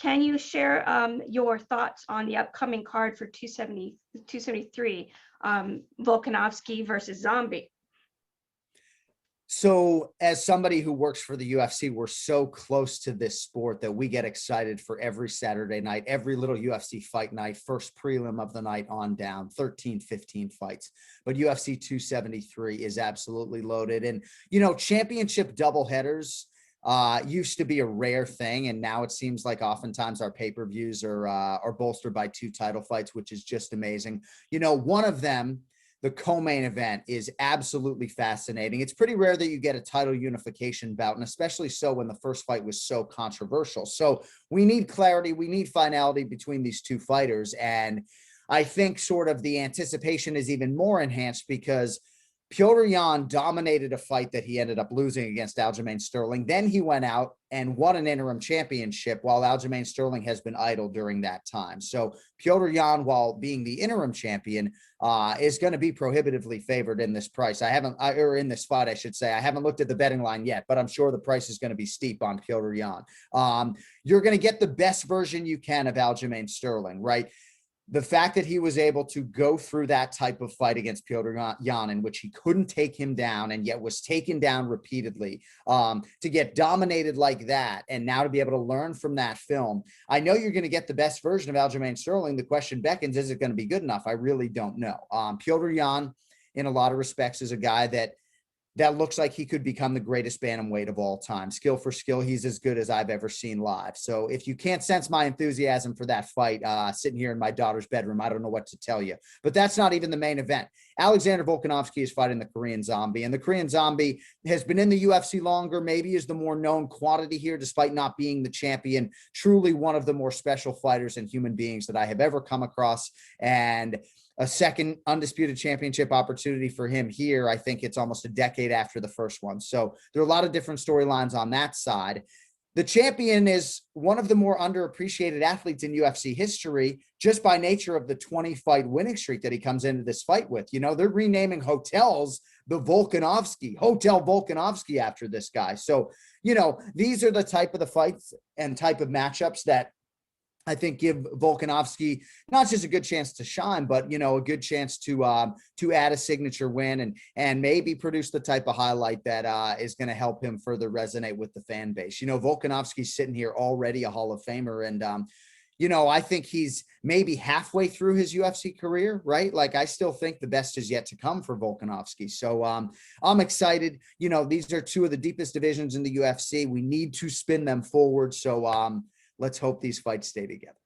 can you share your thoughts on the upcoming card for 273, Volkanovski versus Zombie? So as somebody who works for the UFC, we're so close to this sport that we get excited for every Saturday night, every little UFC fight night, first prelim of the night on down, 13, 15 fights. But UFC 273 is absolutely loaded. And, you know, championship doubleheaders used to be a rare thing. And now it seems like oftentimes our pay-per-views are bolstered by 2 title fights, which is just amazing. You know, one of them, the co-main event, is absolutely fascinating. It's pretty rare that you get a title unification bout, and especially so when the first fight was so controversial. So we need clarity. We need finality between these 2 fighters. And I think sort of the anticipation is even more enhanced because Petr Yan dominated a fight that he ended up losing against Aljamain Sterling. Then he went out and won an interim championship while Aljamain Sterling has been idle during that time. So Petr Yan, while being the interim champion, is going to be prohibitively favored in this price. Or in this fight, I should say. I haven't looked at the betting line yet, but I'm sure the price is going to be steep on Petr Yan. You're going to get the best version you can of Aljamain Sterling, right? The fact that he was able to go through that type of fight against Petr Yan, in which he couldn't take him down and yet was taken down repeatedly, to get dominated like that, and now to be able to learn from that film. I know you're going to get the best version of Aljamain Sterling. The question beckons, is it going to be good enough? I really don't know. Petr Yan, in a lot of respects, is a guy that looks like he could become the greatest bantamweight of all time. Skill for skill, he's as good as I've ever seen live. So if you can't sense my enthusiasm for that fight, sitting here in my daughter's bedroom, I don't know what to tell you. But that's not even the main event. Alexander Volkanovski is fighting the Korean Zombie, and the Korean Zombie has been in the UFC longer, maybe is the more known quantity here, despite not being the champion. Truly one of the more special fighters and human beings that I have ever come across. And a second undisputed championship opportunity for him here. I think it's almost a decade after the first one. So there are a lot of different storylines on that side. The champion is one of the more underappreciated athletes in UFC history, just by nature of the 20-fight winning streak that he comes into this fight with. You know, they're renaming hotels the Volkanovski, Hotel Volkanovski, after this guy. So, you know, these are the type of the fights and type of matchups that I think give Volkanovski not just a good chance to shine, but, you know, a good chance to add a signature win and maybe produce the type of highlight that is going to help him further resonate with the fan base. You know, Volkanovski's sitting here already a Hall of Famer, and you know, I think he's maybe halfway through his UFC career, right? Like, I still think the best is yet to come for Volkanovski. So I'm excited. You know, these are 2 of the deepest divisions in the UFC. We need to spin them forward. So let's hope these fights stay together.